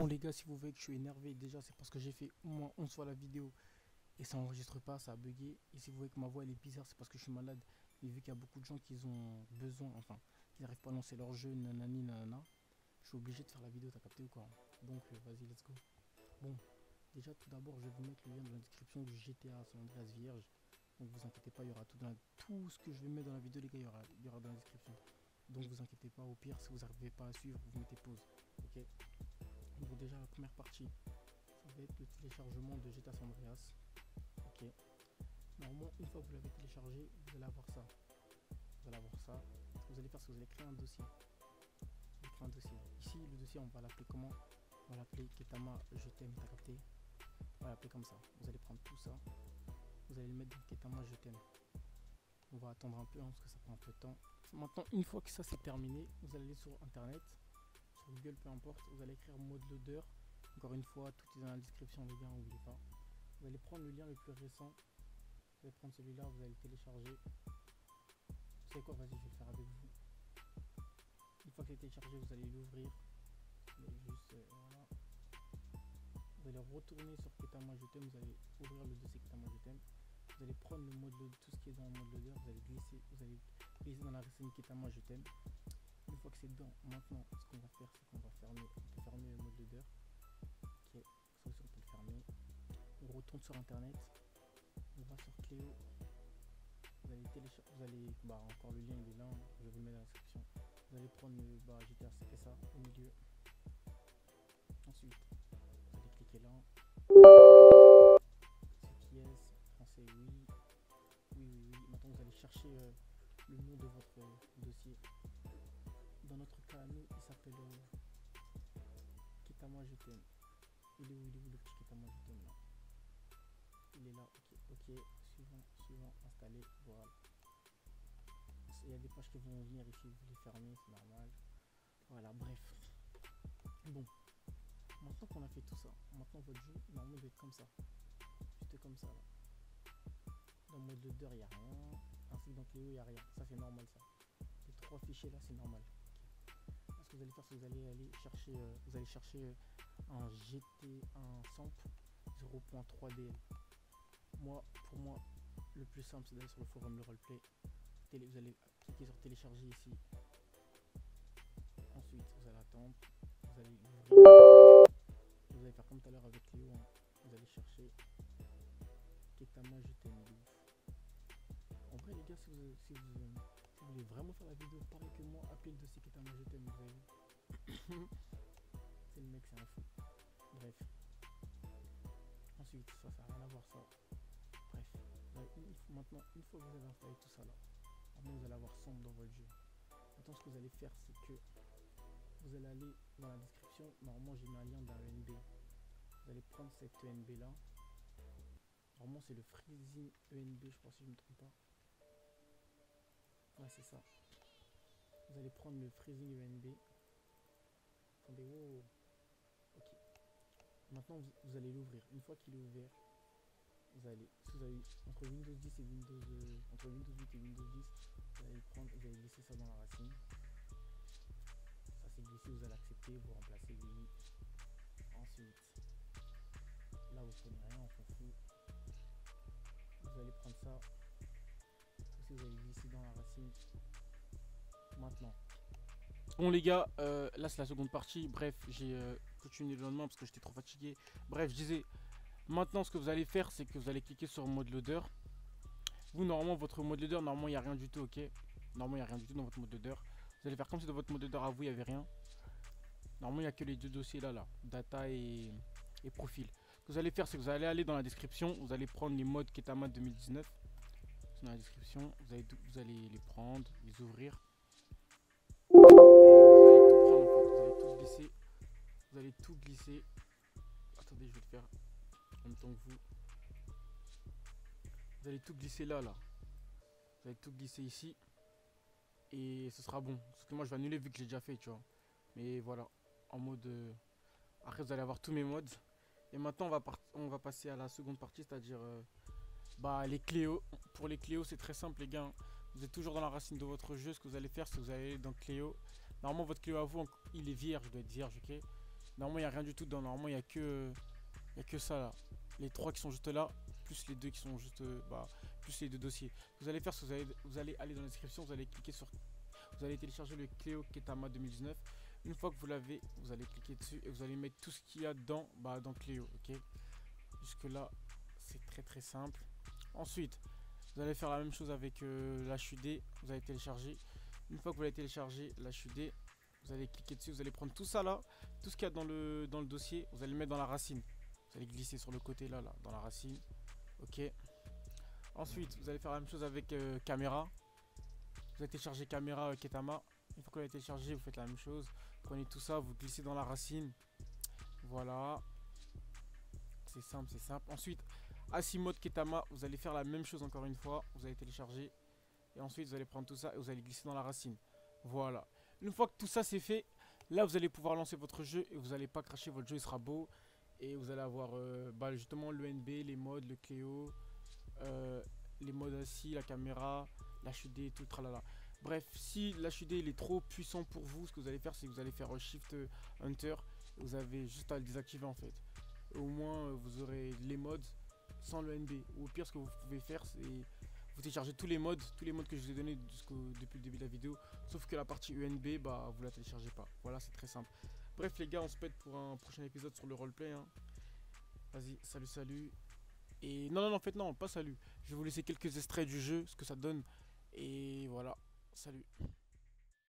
Bon les gars, si vous voyez que je suis énervé, déjà c'est parce que j'ai fait au moins 11 fois la vidéo et ça enregistre pas, ça a bugué. Et si vous voyez que ma voix elle est bizarre, c'est parce que je suis malade. Et vu qu'il y a beaucoup de gens qui ont besoin, enfin, qui n'arrivent pas à lancer leur jeu, nanani nanana, je suis obligé de faire la vidéo, t'as capté ou quoi? Donc vas-y, let's go. Bon, déjà tout d'abord, je vais vous mettre le lien dans la description du GTA San Andreas Vierge. Donc vous inquiétez pas, il y aura tout ce que je vais mettre dans la vidéo, les gars, il y aura dans la description. Donc vous inquiétez pas, au pire, si vous n'arrivez pas à suivre, vous mettez pause. Ok. Donc déjà la première partie, ça va être le téléchargement de GTA San Andreas. Ok. Normalement, une fois que vous l'avez téléchargé, vous allez avoir ça. Vous allez avoir ça. Ce que vous allez faire, c'est que vous allez créer un dossier. Vous allez créer un dossier. Ici, le dossier, on va l'appeler comment? On va l'appeler Ketama Je t'aime, t'as capté? On va l'appeler comme ça. Vous allez prendre tout ça. Vous allez le mettre dans Ketama Je t'aime. On va attendre un peu hein, parce que ça prend un peu de temps. Maintenant, une fois que ça c'est terminé, vous allez aller sur internet, sur Google, peu importe. Vous allez écrire mode loader. Encore une fois, tout est dans la description, les gars, n'oubliez pas. Vous allez prendre le lien le plus récent. Vous allez prendre celui-là, vous allez le télécharger. Vous savez quoi, vas-y, je vais le faire avec vous. Une fois que c'est téléchargé, vous allez l'ouvrir. Juste, voilà. Vous allez retourner sur Ketama Je t'aime, vous allez ouvrir le dossier Ketama Je t'aime. Vous allez prendre le mode loader, tout ce qui est dans le mode loader, vous allez glisser dans la racine Ketama Je t'aime. Une fois que c'est dedans, maintenant, ce qu'on va faire, c'est qu'on va fermer, on peut fermer le mode loader. Ok, ça aussi on peut le fermer. On retourne sur internet, on va sur Cléo. Vous allez télécharger, encore le lien il est là, hein, je vais vous le mettre dans la description. Vous allez prendre le GTA SA au milieu. Ensuite, vous allez cliquer là. C'est yes, français oui. Oui. Maintenant vous allez chercher le nom de votre dossier. Dans notre cas, nous, il s'appelle Ketama Je t'aime. Il est où le petit Ketama Je t'aime là? Il est là, ok, suivant, installé, voilà. Il y a des pages qui vont venir ici, vous les fermez, c'est normal. Voilà, bref. Bon, maintenant qu'on a fait tout ça, maintenant votre jeu, normalement, doit être comme ça. Juste comme ça, là. Dans le mode loader, il n'y a rien. Ainsi que dans Cléo, il n'y a rien. Ça, c'est normal, ça. Les trois fichiers là, c'est normal. Okay. Ce que vous allez faire, c'est que vous allez chercher un un SAMP 0.3DL. Pour moi, le plus simple, c'est d'aller sur le forum Le Roleplay. Vous allez cliquer sur télécharger ici. Ensuite, vous allez attendre. Vous allez l'ouvrir. Vous allez faire comme tout à l'heure avec Léo. Hein. Vous allez chercher Ketama Je t'aime. En vrai, les gars, si vous voulez vraiment faire la vidéo pareil que moi, appelez le dossier Ketama Je t'aime. Vous avez vu. C'est le mec, c'est un fou. Bref. Ensuite, ça n'a rien à voir, ça. Bref. Maintenant, une fois que vous avez installé tout ça là, maintenant vous allez avoir SAMP dans votre jeu. Maintenant, ce que vous allez faire, c'est que vous allez aller dans la description. Normalement, j'ai mis un lien d'un ENB. Vous allez prendre cette ENB là. Normalement, c'est le Freezing ENB, je crois, si je ne me trompe pas. Ouais, c'est ça. Vous allez prendre le Freezing ENB. Attendez, wow. Ok. Maintenant, vous allez l'ouvrir. Une fois qu'il est ouvert, vous allez entre Windows 10 et entre Windows 8 et Windows 10, vous allez glisser ça dans la racine. Ça c'est glissé, vous allez accepter, vous remplacez oui. Ensuite, là vous prenez rien, on s'en fout. Vous allez prendre ça. Aussi vous allez glisser dans la racine. Maintenant. Bon les gars, là c'est la seconde partie. Bref, j'ai continué le lendemain parce que j'étais trop fatigué. Bref, je disais, maintenant ce que vous allez faire, c'est que vous allez cliquer sur mode loader. Vous, normalement, votre mode loader, normalement, il n'y a rien du tout, ok? Normalement, il n'y a rien du tout dans votre mode loader. Vous allez faire comme si dans votre mode loader à vous, il n'y avait rien. Normalement, il n'y a que les deux dossiers là, data et profil. Ce que vous allez faire, c'est que vous allez aller dans la description. Vous allez prendre les modes Ketama 2019. C'est dans la description. Vous allez les prendre, les ouvrir. Et vous allez tout prendre en fait. Vous allez tout glisser. Vous allez tout glisser. Attendez, je vais le faire en même temps que vous. Vous allez tout glisser là. Vous allez tout glisser ici. Et ce sera bon. Parce que moi, je vais annuler vu que j'ai déjà fait, tu vois. Mais voilà. En mode... Après, vous allez avoir tous mes mods. Et maintenant, on va passer à la seconde partie, c'est-à-dire... les Cléo. Pour les Cléo, c'est très simple, les gars. Vous êtes toujours dans la racine de votre jeu. Ce que vous allez faire, c'est que vous allez aller dans Cléo. Normalement, votre Cléo à vous, il est vierge. Il doit être vierge, ok. Normalement, il n'y a rien du tout dedans. Normalement, il y a que ça là. Les trois qui sont juste là, plus les deux qui sont juste. Plus les deux dossiers. Ce que vous allez faire, c'est que vous allez aller dans la description, vous allez cliquer sur. Vous allez télécharger le Cleo Ketama 2019. Une fois que vous l'avez, vous allez cliquer dessus et vous allez mettre tout ce qu'il y a dans, dans Cleo. Ok. Jusque là, c'est très très simple. Ensuite, vous allez faire la même chose avec l'HUD. Vous allez télécharger. Une fois que vous l'avez téléchargé, l'HUD, vous allez cliquer dessus. Vous allez prendre tout ça là, tout ce qu'il y a dans le dossier. Vous allez le mettre dans la racine. Vous allez glisser sur le côté là, dans la racine. Ok. Ensuite, vous allez faire la même chose avec caméra. Vous allez télécharger caméra Ketama. Une fois que vous l'avez téléchargé, vous faites la même chose. Prenez tout ça, vous glissez dans la racine. Voilà. C'est simple, c'est simple. Ensuite, Asimode Ketama, vous allez faire la même chose encore une fois. Vous allez télécharger. Et ensuite, vous allez prendre tout ça et vous allez glisser dans la racine. Voilà. Une fois que tout ça c'est fait, là vous allez pouvoir lancer votre jeu et vous n'allez pas cracher. Votre jeu il sera beau. Et vous allez avoir justement l'ENB, les modes, le Cleo, les modes assis, la caméra, l'HUD et tout, tralala. Bref, si l'HUD il est trop puissant pour vous, ce que vous allez faire, c'est que vous allez faire Shift Enter. Et vous avez juste à le désactiver en fait. Et au moins, vous aurez les modes sans le NB. Ou au pire, ce que vous pouvez faire, c'est vous téléchargez tous les modes que je vous ai donné depuis le début de la vidéo. Sauf que la partie UNB, vous la téléchargez pas. Voilà, c'est très simple. Bref, les gars, on se pète pour un prochain épisode sur le roleplay. Hein. Vas-y, salut, salut. Et non, en fait, non, pas salut. Je vais vous laisser quelques extraits du jeu, ce que ça donne. Et voilà, salut.